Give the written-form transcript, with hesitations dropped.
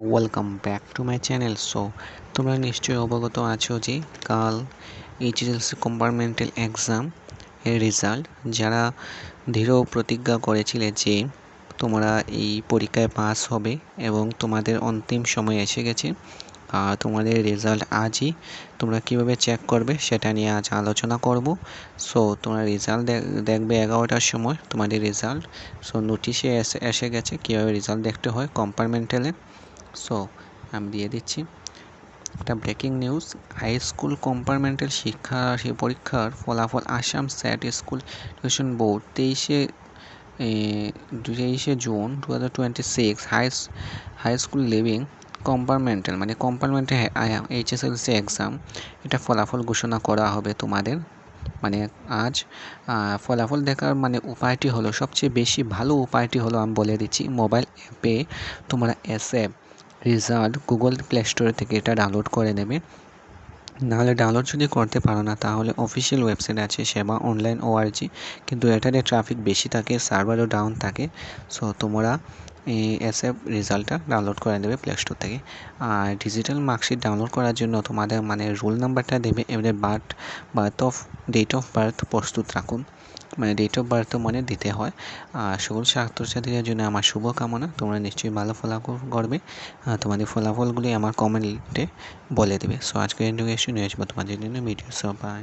Welcome back to my channel. তোমরা নিশ্চয়ই অবগত আছো যে কাল এইচএসএলসি কম্পার্টমেন্টাল এক্সাম এর রেজাল্ট যারা দৃঢ় প্রতিজ্ঞা করেছিলে যে তোমরা এই পরীক্ষায় পাস হবে এবং তোমাদের অন্তিম সময় এসে গেছে। তোমাদের রেজাল্ট আজই। তোমরা কীভাবে চেক করবে সেটা নিয়ে আজ আলোচনা করব। তোমরা রেজাল্ট দেখবে 11টার সময় তোমাদের রেজাল্ট। নোটিশে এসে গেছে কীভাবে রেজাল্ট দেখতে হয় কম্পার্টমেন্টালে। আমি দিয়ে দিচ্ছি একটা breaking news. High school compartmental শিক্ষা পরীক্ষার ফলাফল Assam state school education board 23শে June 2026 high school leaving compartmental HSLC exam এটা ফলাফল ঘোষণা করা হবে তোমাদের আজ। ফলাফল দেখার উপায়টি হলো, সবচেয়ে বেশি ভালো উপায়টি হলো আমি বলে দিচ্ছি, মোবাইল অ্যাপে তোমরা এসএপ রেজাল্ট গুগল প্লে স্টোর থেকে এটা ডাউনলোড করে নেবে। নাহলে ডাউনলোড যদি করতে পারো না তাহলে অফিসিয়াল ওয়েবসাইট আছে সেবা অনলাইন ORG, কিন্তু এটাতে ট্রাফিক বেশি থাকে, সার্ভারও ডাউন থাকে। তোমরা এই এসএপ রেজাল্টটা ডাউনলোড করে নেবে প্লে স্টোর থেকে। আর ডিজিটাল মার্কশিট ডাউনলোড করার জন্য তোমাদের রোল নাম্বারটা দেবে, এবারে ডেট অফ বার্থ প্রস্তুত রাখুন। ডেট অফ বার্থ দিতে হয়। সকল ছাত্রছাত্রীদের জন্য আমার শুভকামনা। তোমরা নিশ্চয়ই ভালো ফলাফল করবে। তোমাদের ফলাফলগুলি আমার কমেন্টে বলে দেবে। আজকের এডুকেশন নিয়ে আসবো তোমাদের জন্য ভিডিও। বাই।